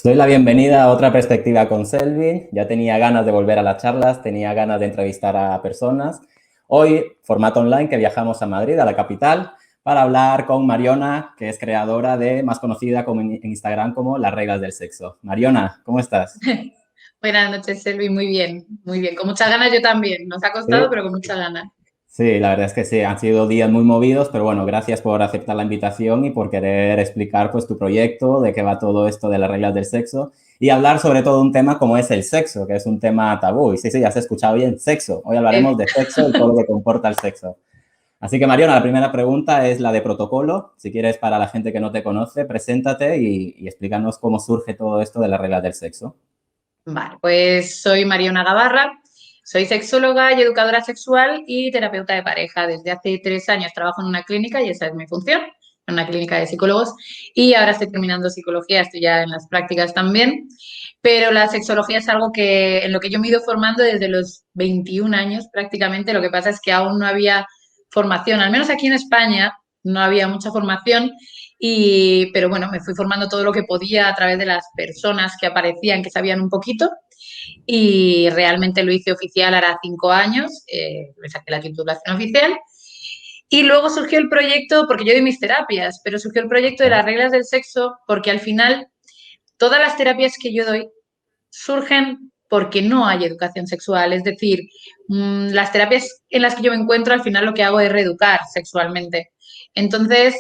Doy la bienvenida a otra perspectiva con Selvi. Ya tenía ganas de volver a las charlas, tenía ganas de entrevistar a personas. Hoy, formato online, que viajamos a Madrid, a la capital, para hablar con Mariona, que es creadora de, más conocida como en Instagram como Las Reglas del Sexo. Mariona, ¿cómo estás? Buenas noches, Selvi. Muy bien, muy bien. Con muchas ganas yo también. Nos ha costado, Sí. pero con muchas ganas. Sí, la verdad es que sí, han sido días muy movidos, pero bueno, gracias por aceptar la invitación y por querer explicar pues tu proyecto, de qué va todo esto de las reglas del sexo y hablar sobre todo un tema como es el sexo, que es un tema tabú. Y sí, ya has escuchado bien, sexo. Hoy hablaremos Eh, de sexo y todo lo que comporta el sexo. Así que, Mariona, la primera pregunta es la de protocolo. Si quieres, para la gente que no te conoce, preséntate y explícanos cómo surge todo esto de las reglas del sexo. Vale, pues soy Mariona Gabarra, soy sexóloga y educadora sexual y terapeuta de pareja. Desde hace 3 años trabajo en una clínica y esa es mi función, en una clínica de psicólogos. Y ahora estoy terminando psicología, estoy ya en las prácticas también. Pero la sexología es algo en lo que yo me he ido formando desde los 21 años prácticamente. Lo que pasa es que aún no había formación, al menos aquí en España no había mucha formación. Pero bueno, me fui formando todo lo que podía a través de las personas que aparecían, que sabían un poquito, y realmente lo hice oficial ahora 5 años, me saqué la titulación oficial. Y luego surgió el proyecto, porque yo doy mis terapias, pero surgió el proyecto de las reglas del sexo, porque al final todas las terapias que yo doy surgen porque no hay educación sexual. Es decir, las terapias en las que yo me encuentro, al final lo que hago es reeducar sexualmente. Entonces,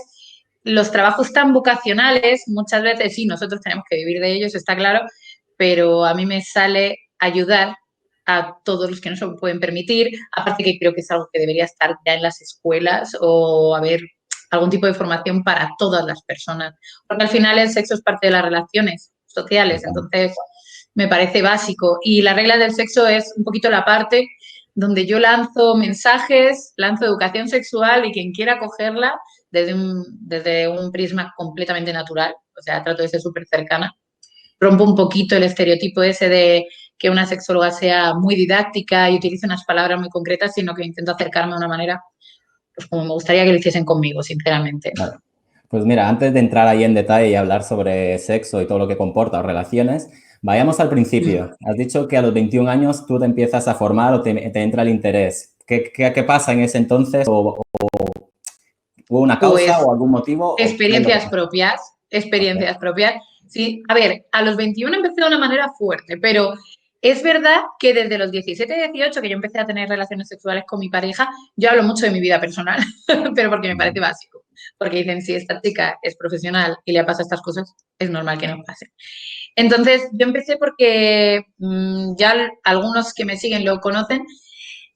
los trabajos tan vocacionales, muchas veces sí, nosotros tenemos que vivir de ellos, está claro, pero a mí me sale ayudar a todos los que no se lo pueden permitir. Aparte que creo que es algo que debería estar ya en las escuelas o haber algún tipo de formación para todas las personas. Porque al final el sexo es parte de las relaciones sociales, entonces me parece básico. Y la regla del sexo es un poquito la parte donde yo lanzo mensajes, lanzo educación sexual y quien quiera cogerla desde un prisma completamente natural, o sea, trato de ser súper cercana. Rompo un poquito el estereotipo ese de que una sexóloga sea muy didáctica y utilice unas palabras muy concretas, sino que intento acercarme de una manera, pues como me gustaría que lo hiciesen conmigo, sinceramente. Vale. Pues mira, antes de entrar ahí en detalle y hablar sobre sexo y todo lo que comporta o relaciones, vayamos al principio. Has dicho que a los 21 años tú te empiezas a formar o te entra el interés. ¿Qué pasa en ese entonces? ¿O hubo una causa Pues o algún motivo? ¿O qué es lo que experiencias pasa? propias, Ok. experiencias propias. Sí, a ver, a los 21 empecé de una manera fuerte, pero es verdad que desde los 17, 18 que yo empecé a tener relaciones sexuales con mi pareja, yo hablo mucho de mi vida personal, pero porque me parece básico. Porque dicen, si esta chica es profesional y le pasa estas cosas, es normal que nos pase. Entonces, yo empecé porque ya algunos que me siguen lo conocen.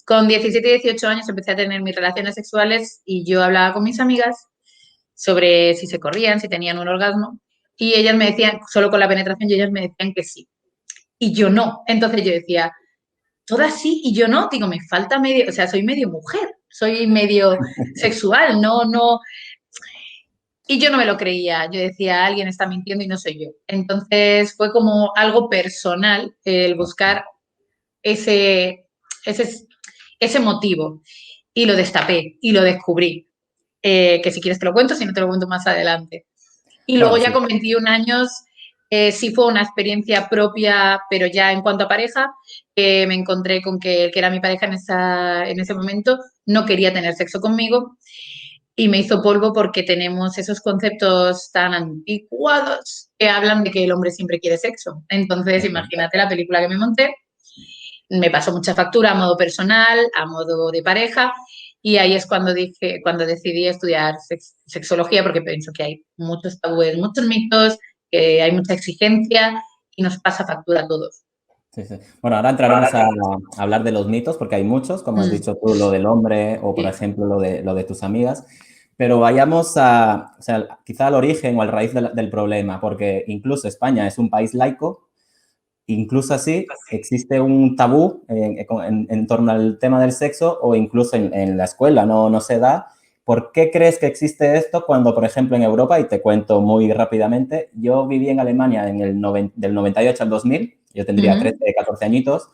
Con 17 y 18 años empecé a tener mis relaciones sexuales y yo hablaba con mis amigas sobre si se corrían, si tenían un orgasmo, y ellas me decían, solo con la penetración, y ellas me decían que sí. Y yo no. Entonces yo decía, todas sí y yo no. Digo, me falta medio, o sea, soy medio mujer, soy medio sexual, no, no. Y yo no me lo creía. Yo decía, alguien está mintiendo y no soy yo. Entonces fue como algo personal el buscar ese, ese, ese motivo. Y lo destapé y lo descubrí. Que si quieres te lo cuento, si no te lo cuento más adelante. Y luego Bueno, ya sí. con 21 años sí fue una experiencia propia, pero ya en cuanto a pareja, me encontré con que el que era mi pareja en ese momento no quería tener sexo conmigo y me hizo polvo porque tenemos esos conceptos tan anticuados que hablan de que el hombre siempre quiere sexo. Entonces, Ok. imagínate la película que me monté, me pasó mucha factura a modo personal, a modo de pareja, y ahí es cuando decidí estudiar sexología, porque pienso que hay muchos tabúes, muchos mitos, que hay mucha exigencia y nos pasa factura a todos. Sí, sí. Bueno, ahora entraremos a hablar de los mitos, porque hay muchos, como has Mm, dicho tú, lo del hombre o, por sí. ejemplo, lo de tus amigas. Pero vayamos o sea, quizá al origen o al raíz del problema, porque incluso España es un país laico, incluso así existe un tabú en torno al tema del sexo o incluso en la escuela no se da. ¿Por qué crees que existe esto cuando, por ejemplo, en Europa, y te cuento muy rápidamente, yo viví en Alemania del 98 al 2000, yo tendría Ujú. 13, 14 añitos,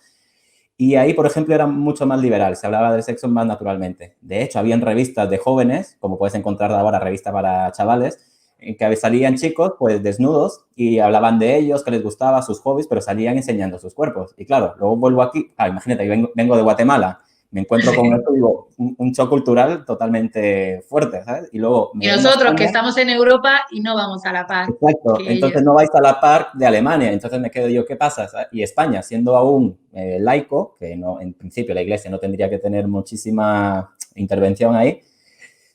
y ahí, por ejemplo, era mucho más liberal, se hablaba del sexo más naturalmente. De hecho, habían revistas de jóvenes, como puedes encontrar ahora, revistas para chavales, en que salían chicos pues desnudos y hablaban de ellos, que les gustaba, sus hobbies, pero salían enseñando sus cuerpos. Y claro, luego vuelvo aquí, imagínate, vengo de Guatemala, me encuentro con esto y digo, un shock cultural totalmente fuerte, ¿sabes? Y luego Y me vengo a nosotros que España. estamos en Europa y no vamos a la par Exacto, que ellos. entonces no vais a la par de Alemania, entonces me quedo yo, ¿qué pasa? ¿Sabes? Y España, siendo aún laico, que no, en principio la Iglesia no tendría que tener muchísima intervención ahí,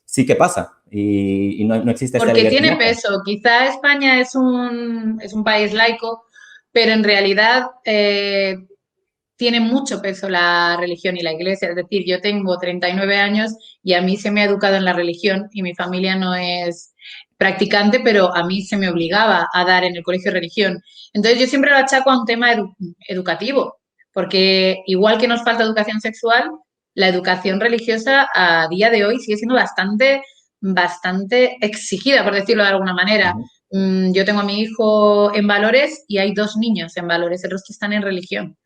sí que pasa y no existe esta Porque tiene libertad. peso. Quizá España es un país laico, pero en realidad tiene mucho peso la religión y la iglesia. Es decir, yo tengo 39 años y a mí se me ha educado en la religión y mi familia no es practicante, pero a mí se me obligaba a dar en el colegio religión. Entonces yo siempre lo achaco a un tema educativo, porque igual que nos falta educación sexual, la educación religiosa a día de hoy sigue siendo bastante exigida, por decirlo de alguna manera. Ujú. Yo tengo a mi hijo en valores y hay 2 niños en valores, el resto están en religión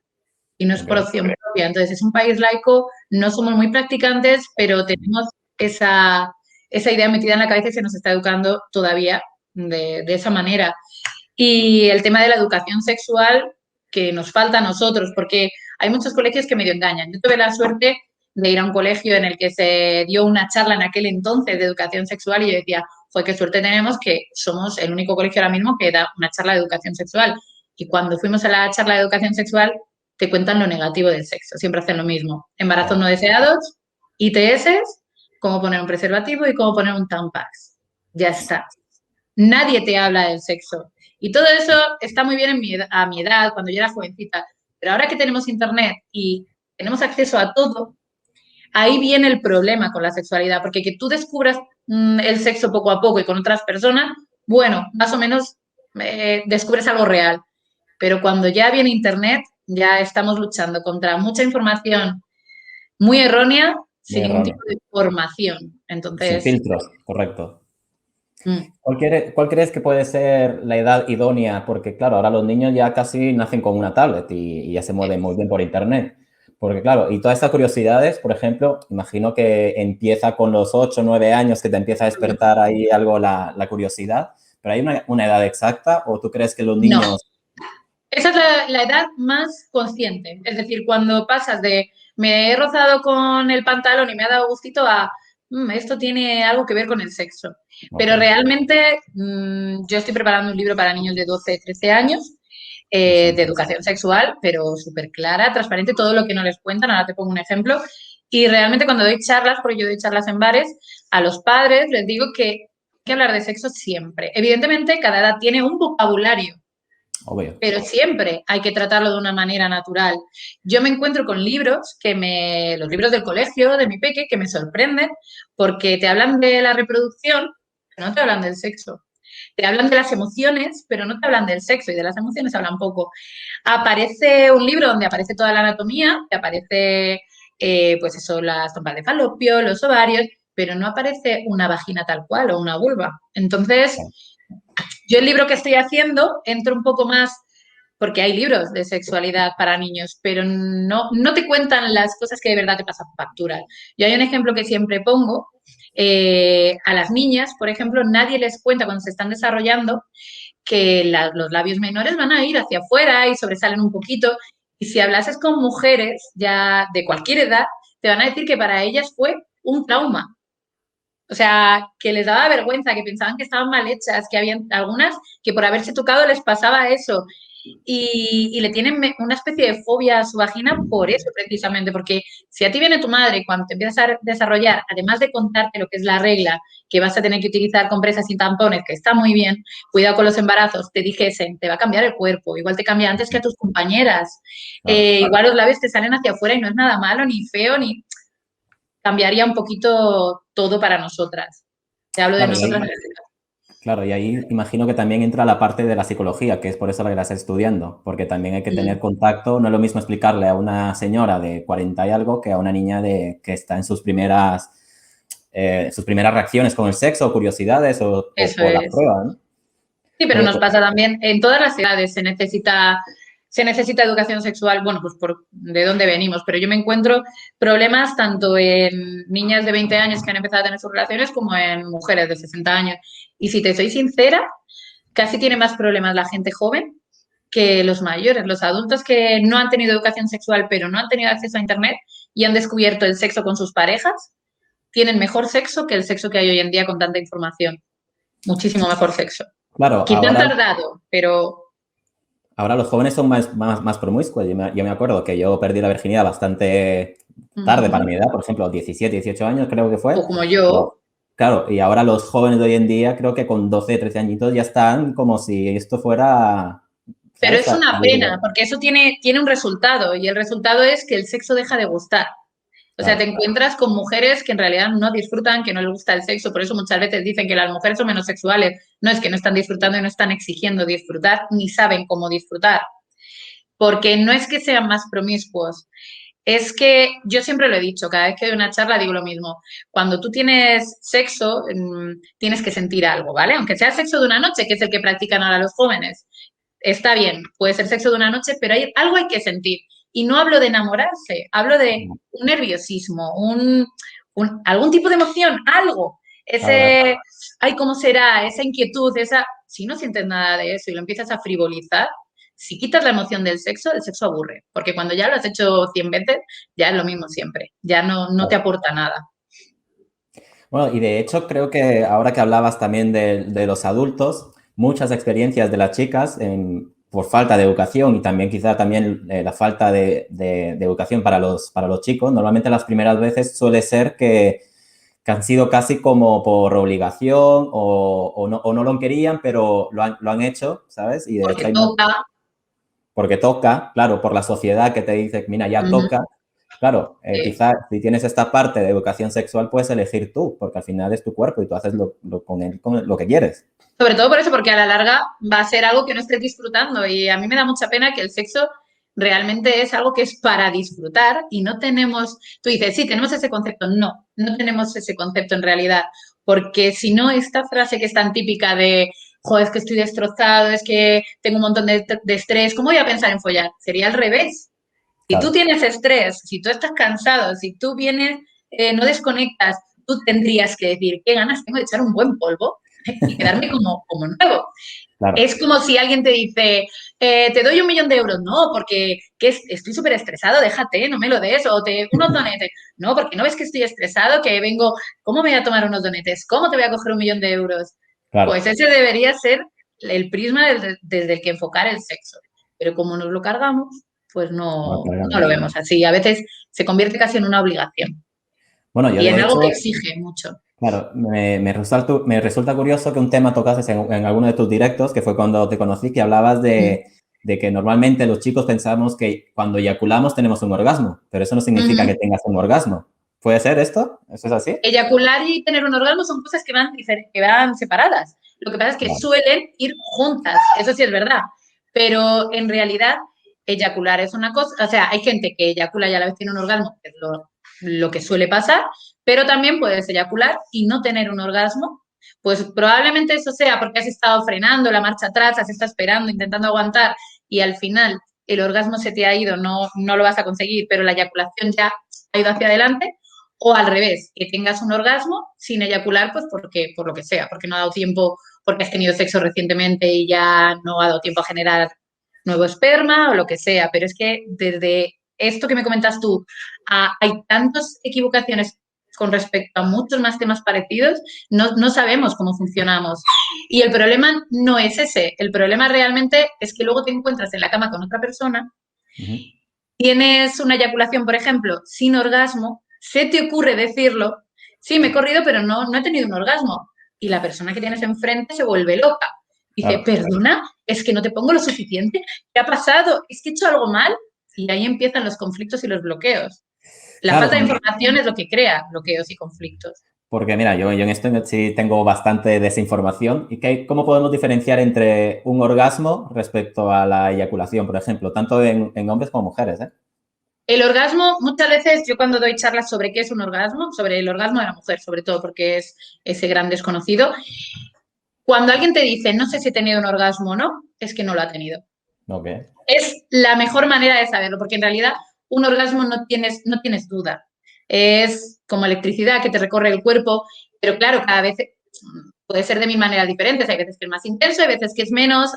y no es por Okay. opción propia. Entonces, es un país laico, no somos muy practicantes, pero tenemos esa idea metida en la cabeza y se nos está educando todavía de esa manera. Y el tema de la educación sexual que nos falta a nosotros, porque hay muchos colegios que medio engañan. Yo tuve la suerte de ir a un colegio en el que se dio una charla en aquel entonces de educación sexual y yo decía, joder, qué suerte tenemos que somos el único colegio ahora mismo que da una charla de educación sexual. Y cuando fuimos a la charla de educación sexual, te cuentan lo negativo del sexo. Siempre hacen lo mismo. Embarazos no deseados, ITS, cómo poner un preservativo y cómo poner un Tampax. Ya está. Nadie te habla del sexo. Y todo eso está muy bien a mi edad, cuando yo era jovencita. Pero ahora que tenemos internet y tenemos acceso a todo, ahí viene el problema con la sexualidad, porque que tú descubras el sexo poco a poco y con otras personas, bueno, más o menos descubres algo real. Pero cuando ya viene internet, ya estamos luchando contra mucha información muy errónea, Muy sin ningún tipo erróneo. de formación. Sin Entonces, filtros, correcto. mm, ¿Cuál crees que puede ser la edad idónea? Porque, claro, ahora los niños ya casi nacen con una tablet y ya se mueven muy bien por internet. Porque, claro, y todas estas curiosidades, por ejemplo, imagino que empieza con los 8 o 9 años que te empieza a despertar ahí algo la curiosidad. ¿Pero hay una edad exacta o tú crees que los no. niños... Esa es la edad más consciente. Es decir, cuando pasas de me he rozado con el pantalón y me ha dado gustito a esto tiene algo que ver con el sexo. Ok, Pero realmente yo estoy preparando un libro para niños de 12, 13 años de interesante. educación sexual, pero súper clara, transparente, todo lo que no les cuentan. Ahora te pongo un ejemplo. Y realmente cuando doy charlas, porque yo doy charlas en bares, a los padres les digo que hay que hablar de sexo siempre. Evidentemente, cada edad tiene un vocabulario, Obvio. pero siempre hay que tratarlo de una manera natural. Yo me encuentro con libros los libros del colegio, de mi peque, que me sorprenden porque te hablan de la reproducción, pero no te hablan del sexo. Te hablan de las emociones, pero no te hablan del sexo y de las emociones hablan poco. Aparece un libro donde aparece toda la anatomía, que aparece, pues eso, las trompas de falopio, los ovarios, pero no aparece una vagina tal cual o una vulva. Entonces, yo el libro que estoy haciendo entro un poco más porque hay libros de sexualidad para niños, pero no te cuentan las cosas que de verdad te pasan factura. Yo hay un ejemplo que siempre pongo. A las niñas, por ejemplo, nadie les cuenta cuando se están desarrollando que los labios menores van a ir hacia afuera y sobresalen un poquito. Y si hablases con mujeres ya de cualquier edad, te van a decir que para ellas fue un trauma. O sea, que les daba vergüenza, que pensaban que estaban mal hechas, que habían algunas que por haberse tocado les pasaba eso. Y le tienen una especie de fobia a su vagina por eso precisamente, porque si a ti viene tu madre cuando te empiezas a desarrollar, además de contarte lo que es la regla, que vas a tener que utilizar compresas y tampones, que está muy bien, cuidado con los embarazos, te dijesen, te va a cambiar el cuerpo, igual te cambia antes que a tus compañeras, Claro. igual los labios te salen hacia afuera y no es nada malo, ni feo, ni cambiaría un poquito todo para nosotras. Te hablo de Claro, nosotras. claro, y ahí imagino que también entra la parte de la psicología, que es por eso la que la estás estudiando, porque también hay que tener contacto. No es lo mismo explicarle a una señora de 40 y algo que a una niña que está en sus primeras reacciones con el sexo, o curiosidades Eso o la es. prueba, ¿no? Sí, pero Oye, nos pues, pasa también en todas las edades. Se necesita se necesita educación sexual, bueno, pues por de dónde venimos, pero yo me encuentro problemas tanto en niñas de 20 años que han empezado a tener sus relaciones como en mujeres de 60 años. Y si te soy sincera, casi tiene más problemas la gente joven que los mayores, los adultos que no han tenido educación sexual pero no han tenido acceso a Internet y han descubierto el sexo con sus parejas, tienen mejor sexo que el sexo que hay hoy en día con tanta información. Muchísimo mejor sexo. Claro, Quizá han tardado, pero... ahora los jóvenes son más promiscuos. Yo me acuerdo que yo perdí la virginidad bastante tarde para mi edad, por ejemplo, 17, 18 años creo que fue. O como yo. Claro, y ahora los jóvenes de hoy en día creo que con 12, 13 añitos ya están como si esto fuera... Pero ¿sabes? es una pena, porque eso tiene un resultado y el resultado es que el sexo deja de gustar. O sea, Claro. te encuentras con mujeres que en realidad no disfrutan, que no les gusta el sexo, por eso muchas veces dicen que las mujeres son menos sexuales. No es que no están disfrutando y no están exigiendo disfrutar, ni saben cómo disfrutar. Porque no es que sean más promiscuos, es que yo siempre lo he dicho, cada vez que doy una charla digo lo mismo. Cuando tú tienes sexo, tienes que sentir algo, ¿vale? Aunque sea sexo de una noche, que es el que practican ahora los jóvenes. Está bien, puede ser sexo de una noche, pero algo hay que sentir. Y no hablo de enamorarse, hablo de un nerviosismo, algún tipo de emoción, algo. Ese, ay, ¿cómo será? Esa inquietud, si no sientes nada de eso y lo empiezas a frivolizar, si quitas la emoción del sexo, el sexo aburre. Porque cuando ya lo has hecho 100 veces, ya es lo mismo siempre. Ya no te aporta nada. Bueno, y de hecho creo que ahora que hablabas también de los adultos, muchas experiencias de las chicas por falta de educación y también quizá también la falta de educación para los chicos, normalmente las primeras veces suele ser que han sido casi como por obligación o no lo querían, pero lo han hecho, ¿sabes? Y de Porque hecho toca. porque toca, claro, por la sociedad que te dice, mira, ya toca. Claro, quizás si tienes esta parte de educación sexual, puedes elegir tú, porque al final es tu cuerpo y tú haces con él lo que quieres. Sobre todo por eso, porque a la larga va a ser algo que no estés disfrutando y a mí me da mucha pena que el sexo realmente es algo que es para disfrutar y no tenemos, tú dices, sí, tenemos ese concepto. No tenemos ese concepto en realidad, porque si no, esta frase que es tan típica de, joder, es que estoy destrozado, es que tengo un montón de estrés, ¿cómo voy a pensar en follar? Sería al revés. Si tú Claro, tienes estrés, si tú estás cansado, si tú vienes, no desconectas, tú tendrías que decir, qué ganas tengo de echar un buen polvo y quedarme como nuevo. claro, Es como si alguien te dice, te doy 1.000.000 de euros. No, porque estoy súper estresado, déjate, no me lo des. O unos donetes. No, porque no ves que estoy estresado, que vengo, ¿cómo me voy a tomar unos donetes? ¿Cómo te voy a coger 1.000.000 de euros? claro. Pues ese debería ser el prisma desde el que enfocar el sexo. Pero como nos lo cargamos, pues No, no lo claramente. vemos así. A veces se convierte casi en una obligación Bueno, yo y en de algo que hecho, exige mucho. claro, me resulta curioso que un tema tocases en alguno de tus directos, que fue cuando te conocí, que hablabas de que normalmente los chicos pensamos que cuando eyaculamos tenemos un orgasmo, pero eso no significa que tengas un orgasmo. ¿Puede ser esto? ¿Eso es así? Eyacular y tener un orgasmo son cosas que van separadas. Lo que pasa es que Vale, suelen ir juntas, eso sí es verdad. Pero en realidad, eyacular es una cosa, o sea, hay gente que eyacula y a la vez tiene un orgasmo, que es lo que suele pasar, pero también puedes eyacular y no tener un orgasmo. Pues probablemente eso sea porque has estado frenando la marcha atrás, has estado esperando, intentando aguantar y al final el orgasmo se te ha ido, no lo vas a conseguir, pero la eyaculación ya ha ido hacia adelante. O al revés, que tengas un orgasmo sin eyacular, pues porque, por lo que sea, porque no ha dado tiempo, porque has tenido sexo recientemente y ya no ha dado tiempo a generar nuevo esperma o lo que sea. Pero es que desde esto que me comentas tú, hay tantas equivocaciones con respecto a muchos más temas parecidos, no sabemos cómo funcionamos. Y el problema no es ese, el problema realmente es que luego te encuentras en la cama con otra persona, ujú, tienes una eyaculación, por ejemplo, sin orgasmo, se te ocurre decirlo, sí, me he corrido, pero no he tenido un orgasmo. Y la persona que tienes enfrente se vuelve loca. Dice, claro. perdona, es que no te pongo lo suficiente. ¿Qué ha pasado? ¿Es que he hecho algo mal? Y ahí empiezan los conflictos y los bloqueos. La Claro, falta de información es lo que crea bloqueos y conflictos. porque mira, yo en esto sí tengo bastante desinformación. ¿Y cómo podemos diferenciar entre un orgasmo respecto a la eyaculación, por ejemplo, tanto en hombres como mujeres, ¿eh? El orgasmo, muchas veces yo cuando doy charlas sobre qué es un orgasmo, sobre el orgasmo de la mujer, sobre todo porque es ese gran desconocido, cuando alguien te dice, no sé si he tenido un orgasmo o no, es que no lo ha tenido. Ok. Es la mejor manera de saberlo, porque en realidad un orgasmo no tienes duda. Es como electricidad que te recorre el cuerpo, pero claro, cada vez puede ser de mil maneras diferentes. Hay veces que es más intenso, hay veces que es menos.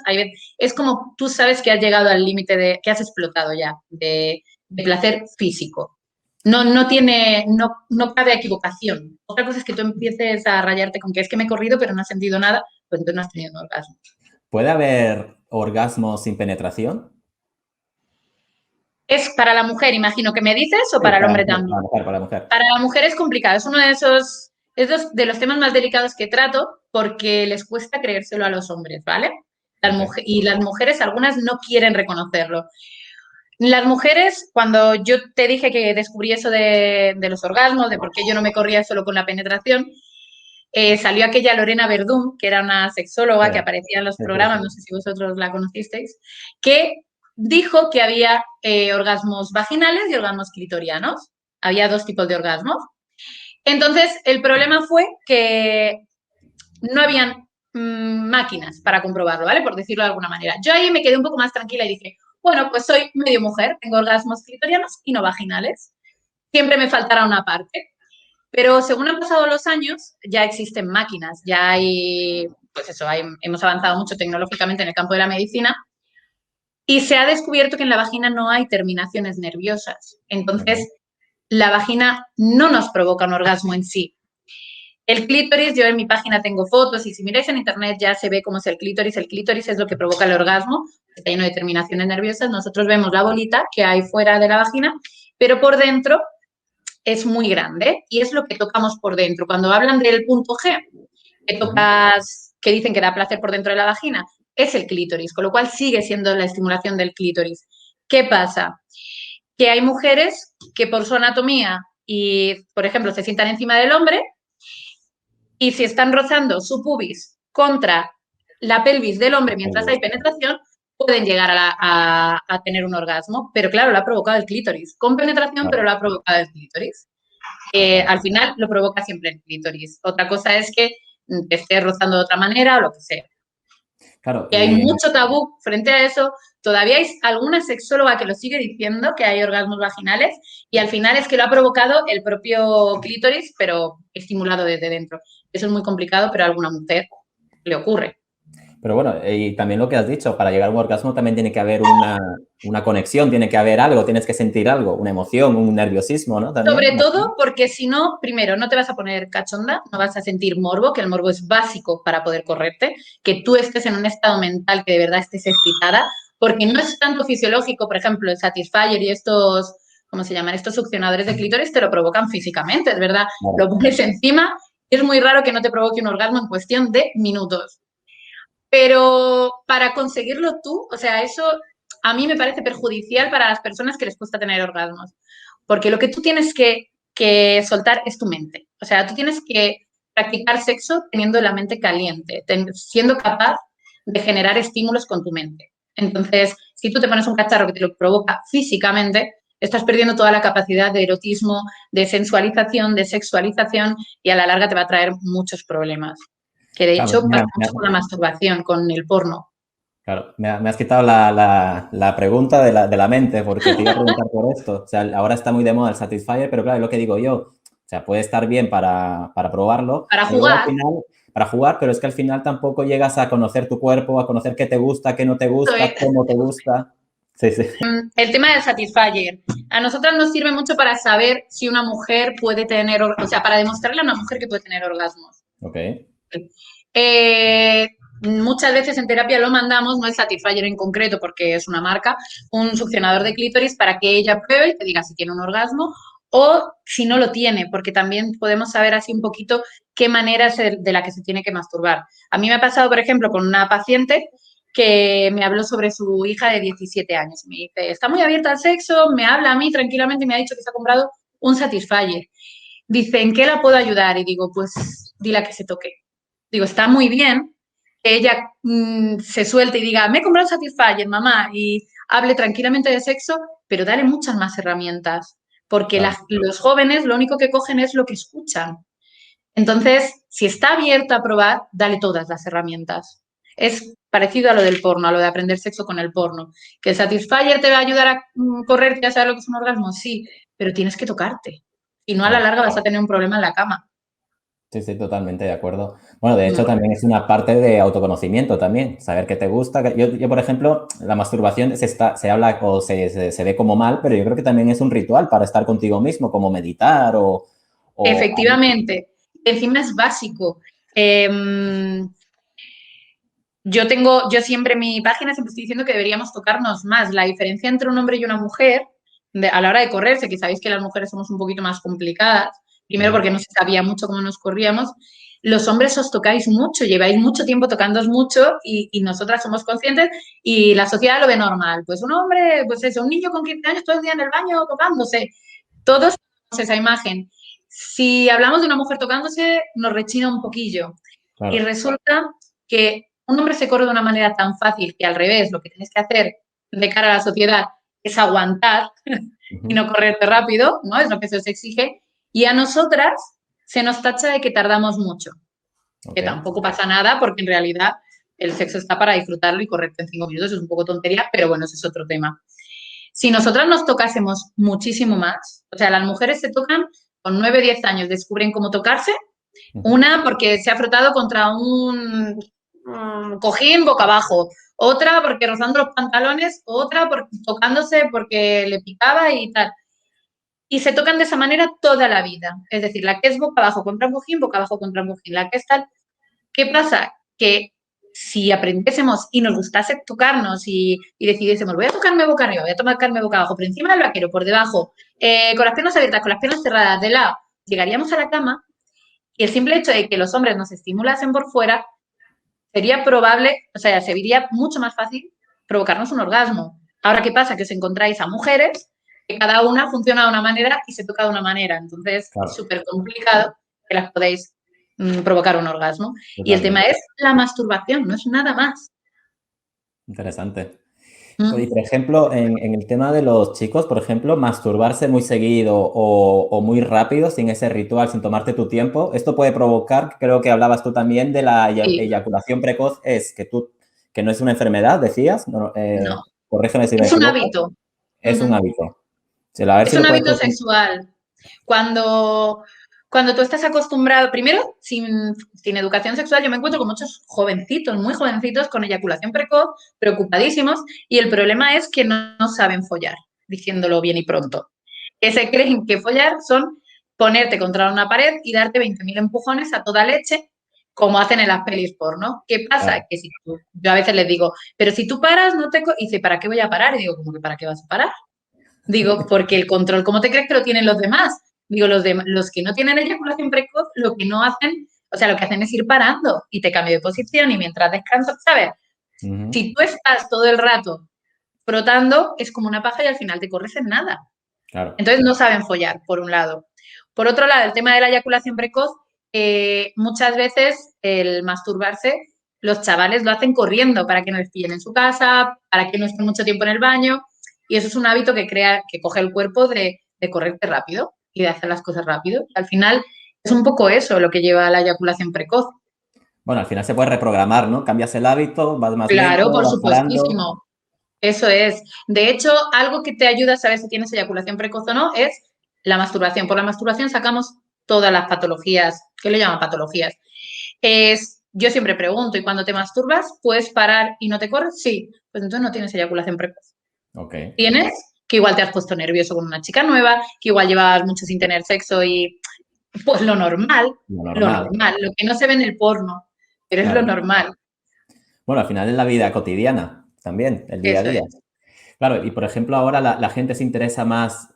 Es como tú sabes que has llegado al límite que has explotado ya de placer físico. No cabe equivocación. Otra cosa es que tú empieces a rayarte con que es que me he corrido, pero no has sentido nada, pues entonces no has tenido un orgasmo. ¿Puede haber orgasmos sin penetración? Es para la mujer, imagino que me dices, o Sí, para el para la hombre mujer, para también. la mujer, para la mujer. Para la mujer es complicado, es uno de esos, de los temas más delicados que trato porque les cuesta creérselo a los hombres, ¿vale? Ok. Y las mujeres, algunas no quieren reconocerlo. Las mujeres, cuando yo te dije que descubrí eso de los orgasmos, de por qué yo no me corría solo con la penetración, salió aquella Lorena Verdún, que era una Sí, sexóloga que aparecía en los sí, sí, programas, no sí. sé si vosotros la conocisteis, que dijo que había orgasmos vaginales y orgasmos clitorianos. Había dos tipos de orgasmos. Entonces, el problema fue que no habían máquinas para comprobarlo, ¿vale? Por decirlo de alguna manera. Yo ahí me quedé un poco más tranquila y dije, bueno, pues soy medio mujer, tengo orgasmos clitorianos y no vaginales. Siempre me faltará una parte. Pero según han pasado los años, ya existen máquinas, ya hay, pues eso, hemos avanzado mucho tecnológicamente en el campo de la medicina y se ha descubierto que en la vagina no hay terminaciones nerviosas. Ok. Entonces, la vagina no nos provoca un orgasmo en sí. El clítoris, yo en mi página tengo fotos y si miráis en internet ya se ve cómo es el clítoris. El clítoris es lo que provoca el orgasmo, está lleno de terminaciones nerviosas. Nosotros vemos la bolita que hay fuera de la vagina, pero por dentro es muy grande y es lo que tocamos por dentro. Cuando hablan del punto G, que Ujú. tocas, que dicen que da placer por dentro de la vagina, es el clítoris, con lo cual sigue siendo la estimulación del clítoris. ¿Qué pasa? Que hay mujeres que por su anatomía y, por ejemplo, se sientan encima del hombre y si están rozando su pubis contra la pelvis del hombre mientras hay penetración, pueden llegar a tener un orgasmo, pero claro, lo ha provocado el clítoris, con penetración, pero Claro, lo ha provocado el clítoris. claro. Al final lo provoca siempre el clítoris. Otra cosa es que te estés rozando de otra manera o lo que sea. Claro, Que hay y mucho tabú frente a eso. Todavía hay alguna sexóloga que lo sigue diciendo, que hay orgasmos vaginales, y al final es que lo ha provocado el propio clítoris, pero estimulado desde dentro. Eso es muy complicado, pero a alguna mujer le ocurre. pero bueno, y también lo que has dicho, para llegar a un orgasmo también tiene que haber una conexión, tiene que haber algo, tienes que sentir algo, una emoción, un nerviosismo, ¿no? También, Sobre imagino. todo porque si no, primero, no te vas a poner cachonda, no vas a sentir morbo, que el morbo es básico para poder correrte, que tú estés en un estado mental que de verdad estés excitada, porque no es tanto fisiológico, por ejemplo, el Satisfyer y estos, ¿cómo se llaman? Estos succionadores de clítoris te lo provocan físicamente, es verdad, lo Claro, pones encima y es muy raro que no te provoque un orgasmo en cuestión de minutos. Pero para conseguirlo tú, o sea, eso a mí me parece perjudicial para las personas que les cuesta tener orgasmos. Porque lo que tú tienes que soltar es tu mente. O sea, tú tienes que practicar sexo teniendo la mente caliente, siendo capaz de generar estímulos con tu mente. Entonces, si tú te pones un cacharro que te lo provoca físicamente, estás perdiendo toda la capacidad de erotismo, de sensualización, de sexualización y a la larga te va a traer muchos problemas. Que de claro, hecho pasa mucho con la masturbación, con el porno. claro, me has quitado la pregunta de la mente porque te iba a preguntar por esto. O sea, ahora está muy de moda el Satisfyer, pero claro, es lo que digo yo. O sea, puede estar bien para probarlo, Para pero luego al jugar, final, para jugar, pero es que al final tampoco llegas a conocer tu cuerpo, a conocer qué te gusta, qué no te esto gusta, es cómo te gusta. Sí, sí. el tema del Satisfyer. A nosotras nos sirve mucho para saber si una mujer puede tener, o sea, para demostrarle a una mujer que puede tener orgasmos. Ok, Muchas veces en terapia lo mandamos, no el Satisfyer en concreto porque es una marca, un succionador de clítoris para que ella pruebe y te diga si tiene un orgasmo o si no lo tiene, porque también podemos saber así un poquito qué manera es de la que se tiene que masturbar. A mí me ha pasado, por ejemplo, con una paciente que me habló sobre su hija de 17 años. Me dice, está muy abierta al sexo, me habla a mí tranquilamente y me ha dicho que se ha comprado un Satisfyer. Dice, ¿en qué la puedo ayudar? Y digo, pues dile a que se toque. Digo, está muy bien que ella se suelte y diga, me he comprado un Satisfyer, mamá, y hable tranquilamente de sexo, pero dale muchas más herramientas, porque claro. los jóvenes lo único que cogen es lo que escuchan. Entonces, si está abierta a probar, dale todas las herramientas. Es parecido a lo del porno, a lo de aprender sexo con el porno. ¿Que el Satisfyer te va a ayudar a correrte a saber lo que es un orgasmo? Sí, pero tienes que tocarte. Y no a la Claro. larga vas a tener un problema en la cama. Sí, sí, totalmente de acuerdo. Bueno, de hecho Mm. también es una parte de autoconocimiento también, saber qué te gusta. Yo, por ejemplo, la masturbación se habla o se ve como mal, pero yo creo que también es un ritual para estar contigo mismo, como meditar o Efectivamente. Encima es básico. Yo siempre en mi página siempre estoy diciendo que deberíamos tocarnos más. La diferencia entre un hombre y una mujer a la hora de correrse, que sabéis que las mujeres somos un poquito más complicadas, primero Ujú. porque no se sabía mucho cómo nos corríamos, los hombres os tocáis mucho, lleváis mucho tiempo tocándoos mucho y nosotras somos conscientes y la sociedad lo ve normal. Pues un hombre, pues eso, un niño con 15 años todo el día en el baño tocándose. Todos tenemos esa imagen. Si hablamos de una mujer tocándose, nos rechina un poquillo. Y Claro. resulta que un hombre se corre de una manera tan fácil que al revés, lo que tienes que hacer de cara a la sociedad es aguantar y Ujú. no correrte rápido, ¿no? Es lo que se os exige. Y a nosotras se nos tacha de que tardamos mucho, que Ok. tampoco pasa nada porque en realidad el sexo está para disfrutarlo y correrte en 5 minutos es un poco tontería, pero bueno, ese es otro tema. Si nosotras nos tocásemos muchísimo más, o sea, las mujeres se tocan con 9, 10 años, descubren cómo tocarse, Ujú. una porque se ha frotado contra un cojín boca abajo, otra porque rozando los pantalones, otra porque tocándose porque le picaba y tal. Y se tocan de esa manera toda la vida. Es decir, la que es boca abajo contra un cojín, boca abajo contra un cojín. La que es tal. ¿Qué pasa? Que si aprendiésemos y nos gustase tocarnos y decidiésemos, voy a tocarme boca arriba, voy a tocarme boca abajo, por encima del vaquero, por debajo, con las piernas abiertas, con las piernas cerradas, de lado, llegaríamos a la cama y el simple hecho de que los hombres nos estimulasen por fuera sería probable, o sea, sería mucho más fácil provocarnos un orgasmo. Ahora, ¿qué pasa? Que os encontráis a mujeres que cada una funciona de una manera y se toca de una manera. Entonces, es Claro, súper complicado que las podéis provocar un orgasmo. Y el tema totalmente. es la masturbación, no es nada más. Interesante. Y Mm. por ejemplo, en el tema de los chicos, por ejemplo, masturbarse muy seguido o muy rápido, sin ese ritual, sin tomarte tu tiempo, esto puede provocar, creo que hablabas tú también de la Sí, eyaculación precoz, que no es una enfermedad, decías, no, no. corrígeme si me Es un equivoco, hábito. es un Ujú. hábito. Sí, a ver Es si un lo puedes hábito profundizar. sexual. Cuando, cuando tú estás acostumbrado, primero, sin educación sexual, yo me encuentro con muchos jovencitos, muy jovencitos, con eyaculación precoz, preocupadísimos, y el problema es que no saben follar, diciéndolo bien y pronto. Que se creen que follar son ponerte contra una pared y darte 20.000 empujones a toda leche, como hacen en las pelis porno. ¿Qué pasa? Claro. Que si yo a veces les digo, pero si tú paras, no te... Y dice, ¿para qué voy a parar? Y digo, ¿cómo que para qué vas a parar? Digo, porque el control, ¿cómo te crees que lo tienen los demás? Digo, los que no tienen eyaculación precoz, lo que no hacen, o sea, lo que hacen es ir parando y te cambio de posición y mientras descansas, ¿sabes? Ujú. Si tú estás todo el rato frotando, es como una paja y al final te corres en nada. Claro. Entonces no saben follar, por un lado. Por otro lado, el tema de la eyaculación precoz, muchas veces el masturbarse, los chavales lo hacen corriendo para que no les pillen en su casa, para que no estén mucho tiempo en el baño, y eso es un hábito que coge el cuerpo de correrte rápido y de hacer las cosas rápido. Y al final es un poco eso lo que lleva a la eyaculación precoz. Bueno, al final se puede reprogramar, ¿no? Cambias el hábito, vas más Claro, lento, por vas parando. supuestísimo. Eso es. De hecho, algo que te ayuda a saber si tienes eyaculación precoz o no es la masturbación. Por la masturbación sacamos todas las patologías, ¿qué le llaman patologías? Yo siempre pregunto, ¿y cuando te masturbas puedes parar y no te corres? Sí, pues entonces no tienes eyaculación precoz. Ok, Tienes que igual te has puesto nervioso con una chica nueva, que igual llevas mucho sin tener sexo y pues lo normal, lo que no se ve en el porno, pero es lo claro. normal. Bueno, al final es la vida cotidiana también, el día a Eso día. es. Claro, y por ejemplo, ahora la gente se interesa más,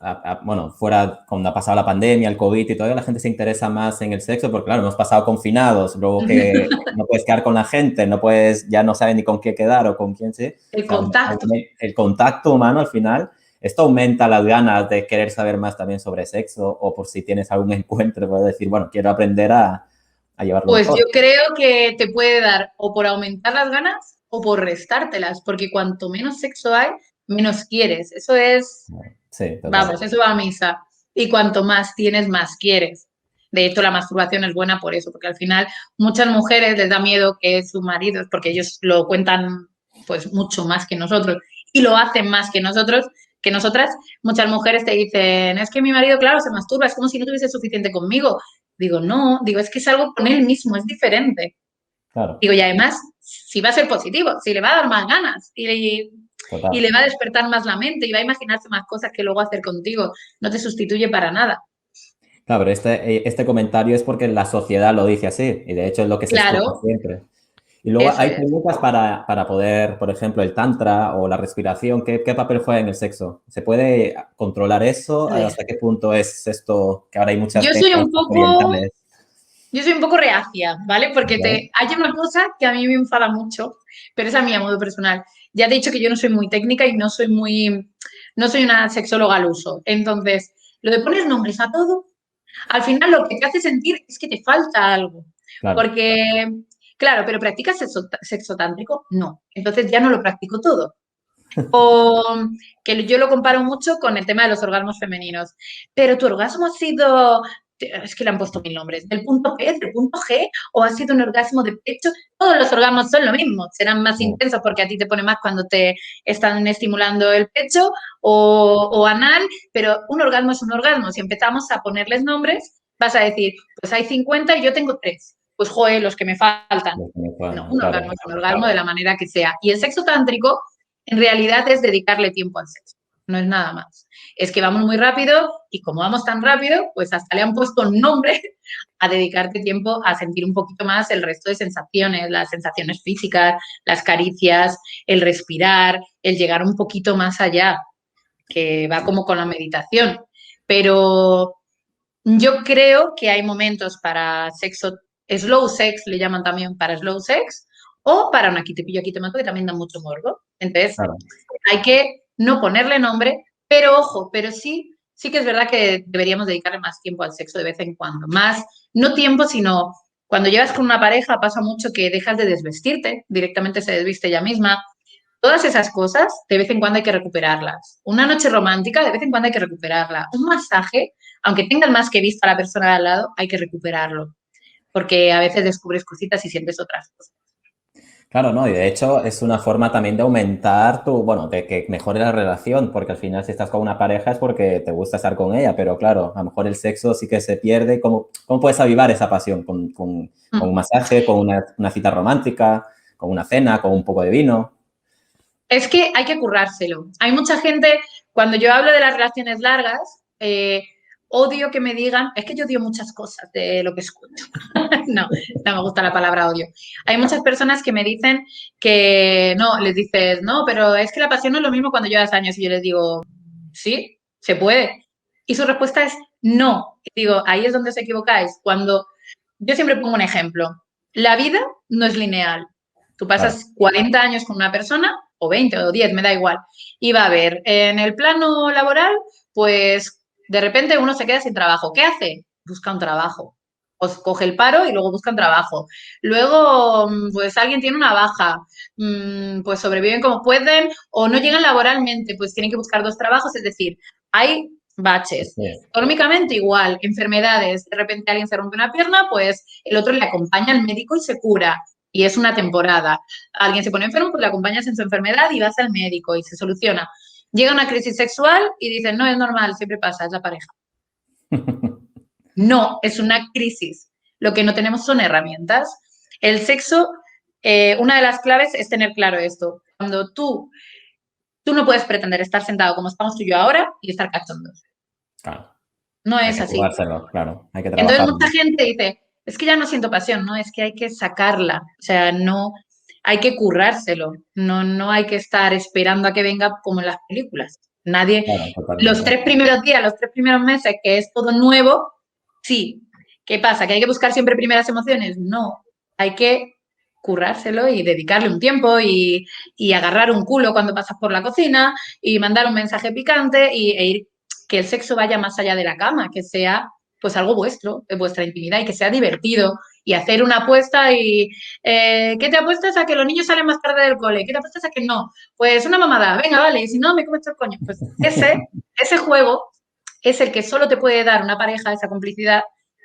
bueno, fuera cuando ha pasado la pandemia, el COVID y todo, la gente se interesa más en el sexo porque, claro, hemos pasado confinados, luego que no puedes quedar con la gente, no puedes, ya no sabes ni con qué quedar o con quién se. O El sea, contacto. el contacto humano al final, esto aumenta las ganas de querer saber más también sobre sexo o por si tienes algún encuentro, puedes decir, bueno, quiero aprender a llevarlo Pues yo mejor. creo que te puede dar o por aumentar las ganas o por restártelas, porque cuanto menos sexo hay, menos quieres. Eso es, Sí, total. vamos, eso va a misa. Y cuanto más tienes, más quieres. De hecho, la masturbación es buena por eso, porque al final muchas mujeres les da miedo que sus maridos, porque ellos lo cuentan pues mucho más que nosotros y lo hacen más que nosotros, que nosotras. Muchas mujeres te dicen, es que mi marido, claro, se masturba, es como si no tuviese suficiente conmigo. Digo, no, digo, es que es algo con él mismo, es diferente. Claro, Digo, y además, si va a ser positivo, si le va a dar más ganas y le total. va a despertar más la mente y va a imaginarse más cosas que luego hacer contigo, no te sustituye para nada. Claro, pero este comentario es porque la sociedad lo dice así y de hecho es lo que se escucha Claro, siempre. Y luego eso hay es. técnicas para poder, por ejemplo, el tantra o la respiración. ¿Qué papel juega en el sexo? ¿Se puede controlar eso? A ver, ¿Hasta qué punto es esto que ahora hay muchas yo soy un técnicas poco, orientales? yo soy un poco reacia, ¿vale? Porque ¿Vale? hay una cosa que a mí me enfada mucho, pero es a mí a modo personal. Ya te he dicho que yo no soy muy técnica y no soy una sexóloga al uso. Entonces, lo de poner nombres a todo, al final lo que te hace sentir es que te falta algo. Claro. Porque, claro, pero ¿practicas sexo tántrico? No. Entonces ya no lo practico todo. O que yo lo comparo mucho con el tema de los orgasmos femeninos. Pero tu orgasmo ha sido, es que le han puesto mil nombres, del punto P, del punto G, o ha sido un orgasmo de pecho. Todos los orgasmos son lo mismo, serán más No, intensos porque a ti te pone más cuando te están estimulando el pecho o anal, pero un orgasmo es un orgasmo. Si empezamos a ponerles nombres, vas a decir, pues hay 50 y yo tengo 3. Pues joder, los que me faltan. No, un claro, orgasmo es un orgasmo de la manera que sea. Y el sexo tántrico en realidad es dedicarle tiempo al sexo, no es nada más. Es que vamos muy rápido y como vamos tan rápido, pues hasta le han puesto un nombre a dedicarte tiempo a sentir un poquito más el resto de sensaciones, las sensaciones físicas, las caricias, el respirar, el llegar un poquito más allá, que va como con la meditación. Pero yo creo que hay momentos para sexo, slow sex le llaman también para slow sex, o para una aquí pillo, aquí te mato, que también da mucho morbo. Entonces, claro. hay que no ponerle nombre, pero ojo, pero sí, sí que es verdad que deberíamos dedicarle más tiempo al sexo de vez en cuando. Más, no tiempo, sino cuando llevas con una pareja pasa mucho que dejas de desvestirte, directamente se desviste ella misma. Todas esas cosas, de vez en cuando hay que recuperarlas. Una noche romántica, de vez en cuando hay que recuperarla. Un masaje, aunque tengas más que vista a la persona de al lado, hay que recuperarlo. Porque a veces descubres cositas y sientes otras cosas. Claro, no, y de hecho es una forma también de aumentar bueno, de que mejore la relación, porque al final si estás con una pareja es porque te gusta estar con ella, pero claro, a lo mejor el sexo sí que se pierde. ¿Cómo puedes avivar esa pasión? ¿Con un masaje, con una cita romántica, con una cena, con un poco de vino? Es que hay que currárselo. Hay mucha gente, cuando yo hablo de las relaciones largas, odio que me digan, es que yo odio muchas cosas de lo que escucho. No, no me gusta la palabra odio. Hay muchas personas que me dicen que no, les dices, no, pero es que la pasión no es lo mismo cuando llevas años. Y yo les digo, sí, se puede. Y su respuesta es no. Y digo, ahí es donde os equivocáis. Cuando yo siempre pongo un ejemplo. La vida no es lineal. Tú Claro, pasas 40 años con una persona, o 20 o 10, me da igual. Y va a haber, en el plano laboral, pues de repente uno se queda sin trabajo. ¿Qué hace? Busca un trabajo. Pues coge el paro y luego busca un trabajo. Luego, pues alguien tiene una baja, pues sobreviven como pueden o no llegan laboralmente, pues tienen que buscar dos trabajos. Es decir, hay baches. sí, Económicamente igual, enfermedades, de repente alguien se rompe una pierna, pues el otro le acompaña al médico y se cura. Y es una temporada. Alguien se pone enfermo, pues le acompañas en su enfermedad y vas al médico y se soluciona. Llega una crisis sexual y dicen, no, es normal, siempre pasa, es la pareja. No, es una crisis. Lo que no tenemos son herramientas. El sexo, una de las claves es tener claro esto. Cuando tú no puedes pretender estar sentado como estamos tú y yo ahora y estar cachondos. claro. No Hay es que así. jugárselo, claro. Hay que Entonces trabajarlo. mucha gente dice, es que ya no siento pasión, no, es que hay que sacarla, o sea, no, hay que currárselo, no, no hay que estar esperando a que venga como en las películas. Nadie, Claro, los totalmente. 3 primeros días, los 3 primeros meses, que es todo nuevo, sí. ¿Qué pasa? ¿Que hay que buscar siempre primeras emociones? No, hay que currárselo y dedicarle un tiempo y agarrar un culo cuando pasas por la cocina y mandar un mensaje picante e ir, que el sexo vaya más allá de la cama, que sea pues algo vuestro, de vuestra intimidad y que sea divertido y hacer una apuesta y ¿qué te apuestas a que los niños salen más tarde del cole? ¿Qué te apuestas a que no? Pues una mamada, venga, vale, y si no, me comes el coño. Pues ese juego es el que solo te puede dar una pareja, esa complicidad,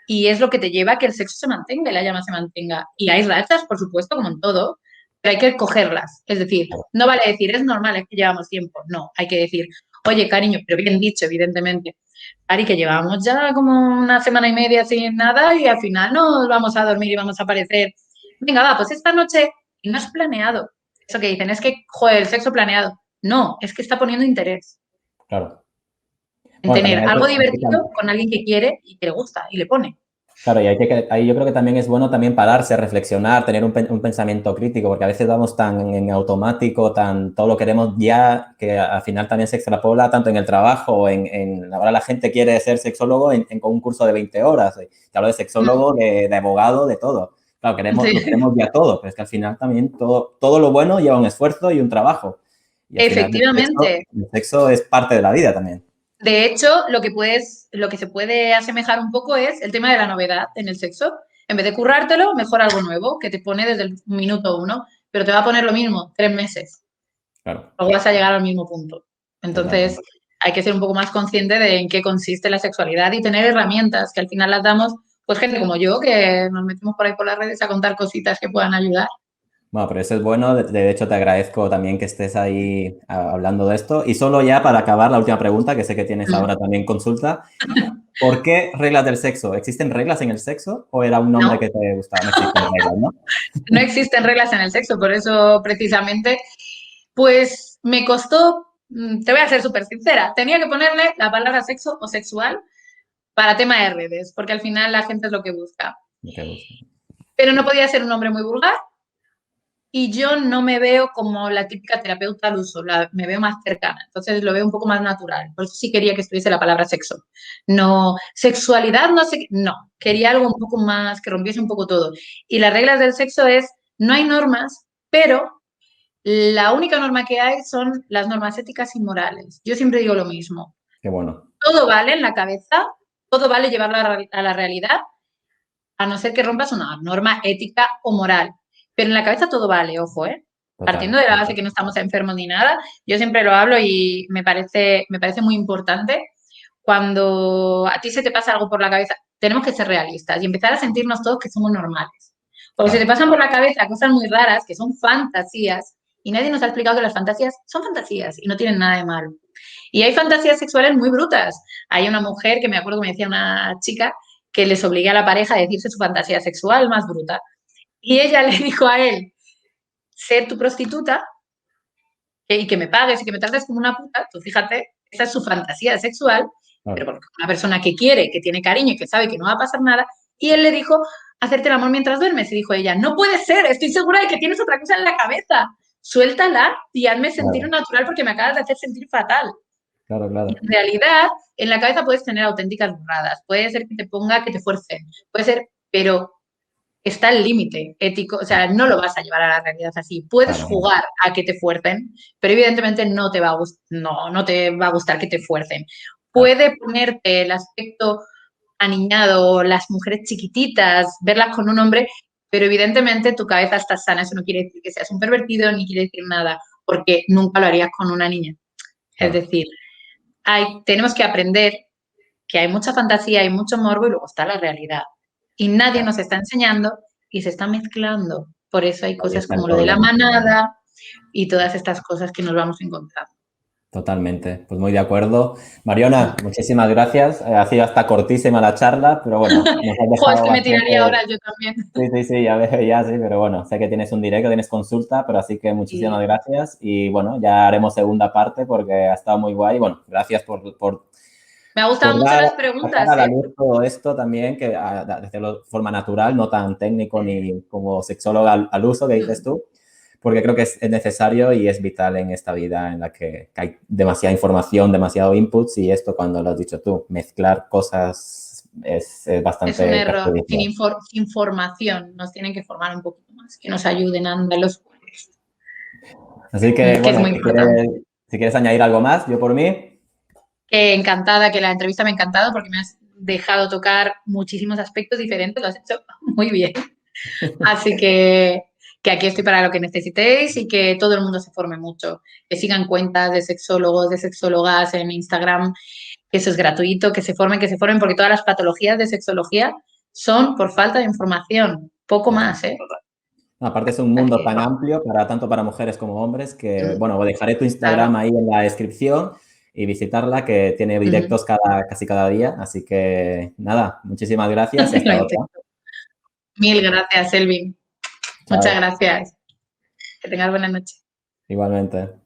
y es lo que te lleva a que el sexo se mantenga y la llama se mantenga. Y hay rachas, por supuesto, como en todo, pero hay que cogerlas. Es decir, no vale decir, es normal, es que llevamos tiempo. No, hay que decir, oye, cariño, pero bien dicho, evidentemente. Ari, que llevamos ya como una semana y media sin nada y al final nos vamos a dormir y vamos a aparecer. Venga, va, pues esta noche y no es planeado. Eso que dicen es que, joder, el sexo planeado. No, es que está poniendo interés Claro. en Bueno, tener también algo divertido con alguien que quiere y que le gusta y le pone. claro, y ahí yo creo que también es bueno también pararse, reflexionar, tener un pensamiento crítico, porque a veces vamos tan en automático, todo lo queremos ya, que al final también se extrapola tanto en el trabajo, ahora la gente quiere ser sexólogo con un curso de 20 horas. Te hablo de sexólogo, de abogado, de todo. Claro, lo Sí. queremos ya todo, pero es que al final también todo lo bueno lleva un esfuerzo y un trabajo. Y al final Efectivamente. el sexo es parte de la vida también. De hecho, lo que se puede asemejar un poco es el tema de la novedad en el sexo. En vez de currártelo, mejor algo nuevo que te pone desde el minuto uno, pero te va a poner lo mismo, 3 meses. Claro, Luego vas a llegar al mismo punto. Entonces, totalmente. hay que ser un poco más consciente de en qué consiste la sexualidad y tener herramientas que al final las damos, pues gente como yo, que nos metemos por ahí por las redes a contar cositas que puedan ayudar. Bueno, pero eso es bueno. De hecho, te agradezco también que estés ahí hablando de esto. Y solo ya para acabar la última pregunta, que sé que tienes ahora también consulta. ¿Por qué reglas del sexo? ¿Existen reglas en el sexo o era un nombre No, que te gustaba? No existen reglas, ¿no? no existen reglas en el sexo, por eso precisamente, pues me costó, te voy a ser súper sincera, tenía que ponerle la palabra sexo o sexual para tema de redes, porque al final la gente es lo que busca. Me gusta. Pero no podía ser un nombre muy vulgar y yo no me veo como la típica terapeuta al uso, me veo más cercana, entonces lo veo un poco más natural. Por eso sí quería que estuviese la palabra sexo. No, sexualidad, no sé, no, quería algo un poco más, que rompiese un poco todo. Y las reglas del sexo es, no hay normas, pero la única norma que hay son las normas éticas y morales. Yo siempre digo lo mismo. Qué bueno. Todo vale en la cabeza, todo vale llevarlo a la realidad, a no ser que rompas una norma ética o moral. Pero en la cabeza todo vale, ojo, ¿eh? Partiendo Total. de la base que no estamos enfermos ni nada, yo siempre lo hablo y me parece muy importante cuando a ti se te pasa algo por la cabeza, tenemos que ser realistas y empezar a sentirnos todos que somos normales. Porque se te Claro, pasan por la cabeza cosas muy raras que son fantasías y nadie nos ha explicado que las fantasías son fantasías y no tienen nada de malo. Y hay fantasías sexuales muy brutas. Hay una mujer que me acuerdo que me decía una chica que les obligué a la pareja a decirse su fantasía sexual más bruta. Y ella le dijo a él, ser tu prostituta y que me pagues y que me trates como una puta, tú fíjate, esa es su fantasía sexual, pero claro. porque una persona que quiere, que tiene cariño y que sabe que no va a pasar nada, y él le dijo, hacerte el amor mientras duermes, y dijo ella, no puede ser, estoy segura de que tienes otra cosa en la cabeza, suéltala y hazme sentir Claro, natural porque me acabas de hacer sentir fatal. claro, Y claro. en realidad, en la cabeza puedes tener auténticas burradas, puede ser que te ponga, que te fuerce, puede ser, pero está el límite ético, o sea, no lo vas a llevar a la realidad así. Puedes Claro, claro. jugar a que te fuercen, pero evidentemente no te va a gustar que te fuercen. Claro. Puede ponerte el aspecto aniñado, las mujeres chiquititas, verlas con un hombre, pero evidentemente tu cabeza está sana. Eso no quiere decir que seas un pervertido ni quiere decir nada, porque nunca lo harías con una niña. Es Claro. decir, tenemos que aprender que hay mucha fantasía, hay mucho morbo y luego está la realidad. Y nadie Claro. nos está enseñando y se está mezclando. Por eso hay Ahí cosas está el como lo de la problema. manada y todas estas cosas que nos vamos encontrando. Totalmente, pues muy de acuerdo. Mariona, muchísimas gracias. Ha sido hasta cortísima la charla, pero bueno, nos has Jo, es dejado que me tiraría bastante. ahora yo también. Sí, sí, sí, ya veo, ya sí, pero bueno, sé que tienes un directo, tienes consulta, pero así que muchísimas Y gracias y bueno, ya haremos segunda parte porque ha estado muy guay. Bueno, gracias me ha gustado por mucho dar, las sacar preguntas, a la ¿eh? luz todo esto también, que de hacerlo de forma natural, no tan técnico ni como sexóloga al uso que dices tú, porque creo que es necesario y es vital en esta vida en la que hay demasiada información, demasiado inputs y esto, cuando lo has dicho tú, mezclar cosas es Es un bastante error. perjudicial. Sin formación nos tienen que formar un poquito más, que nos ayuden a andar los juegos, Así que, que es bueno, muy importante. si quieres añadir algo más, yo por mí, Que encantada, que la entrevista me ha encantado porque me has dejado tocar muchísimos aspectos diferentes, lo has hecho muy bien. Así que aquí estoy para lo que necesitéis y que todo el mundo se forme mucho. Que sigan cuentas de sexólogos, de sexólogas en Instagram, que eso es gratuito, que se formen, porque todas las patologías de sexología son por falta de información, poco más, ¿eh? Aparte es un mundo tan amplio, tanto para mujeres como hombres, que, bueno, dejaré tu Instagram Claro. ahí en la descripción y visitarla, que tiene directos casi cada día. Así que, nada, muchísimas gracias y hasta otra. Mil gracias, Elvin. Muchas Chao. gracias. Que tengas buena noche. Igualmente.